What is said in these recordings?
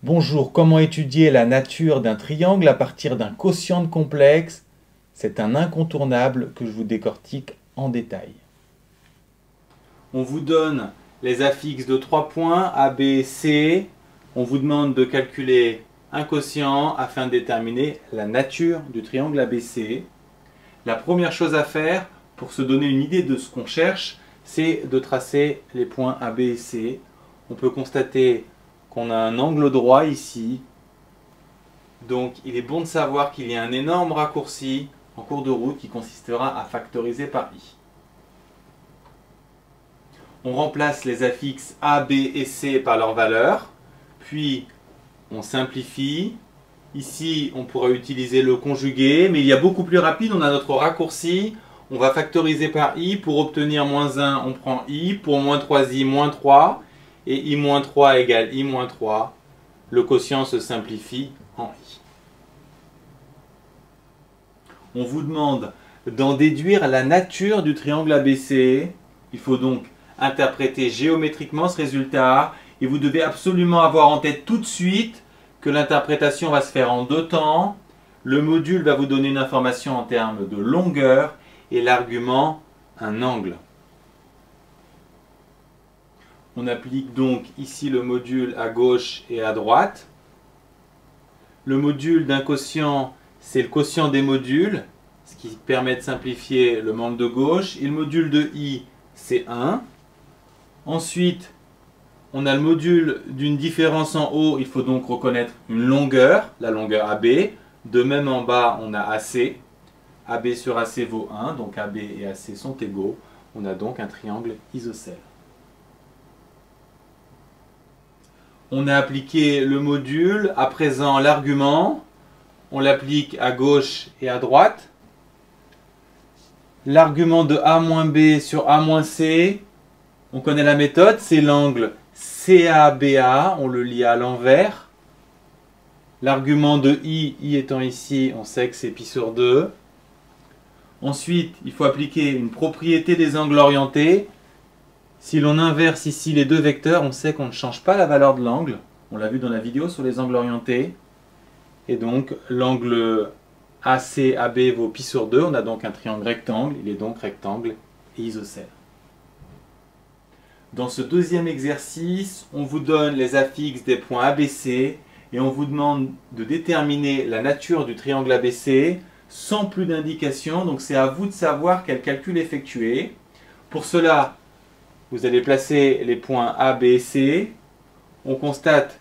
Bonjour, comment étudier la nature d'un triangle à partir d'un quotient complexe? C'est un incontournable que je vous décortique en détail. On vous donne les affixes de 3 points A, B, C. On vous demande de calculer un quotient afin de déterminer la nature du triangle ABC. La première chose à faire pour se donner une idée de ce qu'on cherche, c'est de tracer les points A, B et C. On peut constater qu'on a un angle droit ici. Donc il est bon de savoir qu'il y a un énorme raccourci en cours de route qui consistera à factoriser par i. On remplace les affixes A, B et C par leurs valeurs, puis on simplifie. Ici, on pourrait utiliser le conjugué, mais il y a beaucoup plus rapide, on a notre raccourci. On va factoriser par i. Pour obtenir moins 1, on prend i. Pour moins 3i, moins 3. Et i moins 3 égale i moins 3. Le quotient se simplifie en i. On vous demande d'en déduire la nature du triangle ABC. Il faut donc interpréter géométriquement ce résultat. Et vous devez absolument avoir en tête tout de suite que l'interprétation va se faire en deux temps. Le module va vous donner une information en termes de longueur et l'argument un angle. On applique donc ici le module à gauche et à droite. Le module d'un quotient, c'est le quotient des modules, ce qui permet de simplifier le membre de gauche. Et le module de i, c'est 1. Ensuite, on a le module d'une différence en haut, il faut donc reconnaître une longueur, la longueur AB. De même en bas, on a AC. AB sur AC vaut 1, donc AB et AC sont égaux. On a donc un triangle isocèle. On a appliqué le module, à présent l'argument. On l'applique à gauche et à droite. L'argument de A moins B sur A moins C, on connaît la méthode, c'est l'angle CABA, on le lit à l'envers. L'argument de I étant ici, on sait que c'est pi sur 2. Ensuite, il faut appliquer une propriété des angles orientés. Si l'on inverse ici les deux vecteurs, on sait qu'on ne change pas la valeur de l'angle. On l'a vu dans la vidéo sur les angles orientés. Et donc, l'angle ACAB vaut pi sur 2. On a donc un triangle rectangle. Il est donc rectangle et isocèle. Dans ce deuxième exercice, on vous donne les affixes des points ABC et on vous demande de déterminer la nature du triangle ABC sans plus d'indications. Donc c'est à vous de savoir quel calcul effectuer. Pour cela, vous allez placer les points A, B et C. On constate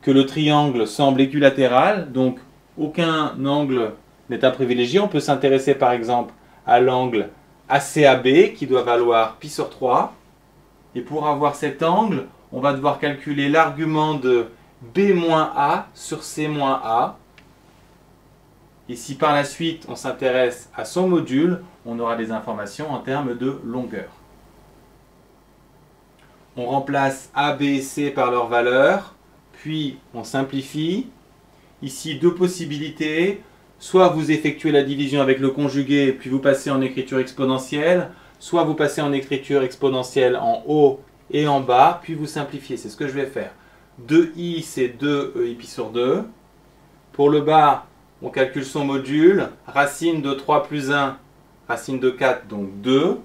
que le triangle semble équilatéral, donc aucun angle n'est à privilégier. On peut s'intéresser par exemple à l'angle ACAB qui doit valoir pi sur 3. Et pour avoir cet angle, on va devoir calculer l'argument de B-A sur C-A. Et si par la suite on s'intéresse à son module, on aura des informations en termes de longueur. On remplace A, B et C par leurs valeurs, puis on simplifie. Ici, deux possibilités. Soit vous effectuez la division avec le conjugué, puis vous passez en écriture exponentielle. Soit vous passez en écriture exponentielle en haut et en bas, puis vous simplifiez. C'est ce que je vais faire. 2i, c'est 2 pi sur 2. Pour le bas, on calcule son module. Racine de 3 plus 1, racine de 4, donc 2.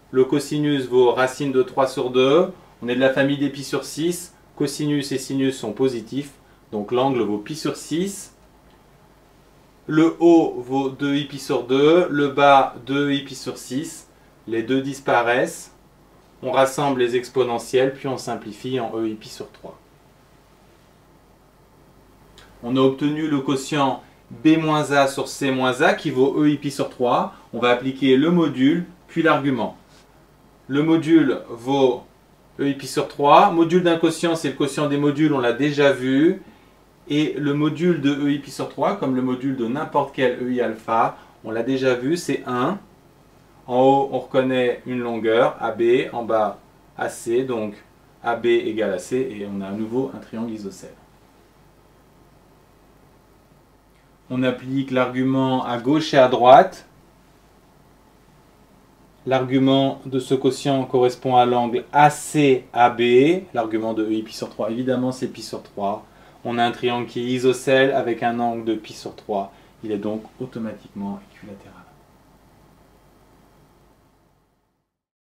Le cosinus vaut racine de 3 sur 2. On est de la famille des pi sur 6. Cosinus et sinus sont positifs. Donc l'angle vaut pi sur 6. Le haut vaut 2i pi sur 2. Le bas, 2i pi sur 6. Les deux disparaissent. On rassemble les exponentielles, puis on simplifie en e pi sur 3. On a obtenu le quotient b-a sur c-a qui vaut e pi sur 3. On va appliquer le module, puis l'argument. Le module vaut e pi sur 3. Module d'un quotient, c'est le quotient des modules, on l'a déjà vu. Et le module de e pi sur 3, comme le module de n'importe quel ei alpha, on l'a déjà vu, c'est 1. En haut, on reconnaît une longueur, AB, en bas, AC, donc AB égale AC, et on a à nouveau un triangle isocèle. On applique l'argument à gauche et à droite. L'argument de ce quotient correspond à l'angle ACAB. L'argument de e pi sur 3, évidemment, c'est pi sur 3. On a un triangle qui est isocèle avec un angle de π sur 3. Il est donc automatiquement équilatéral.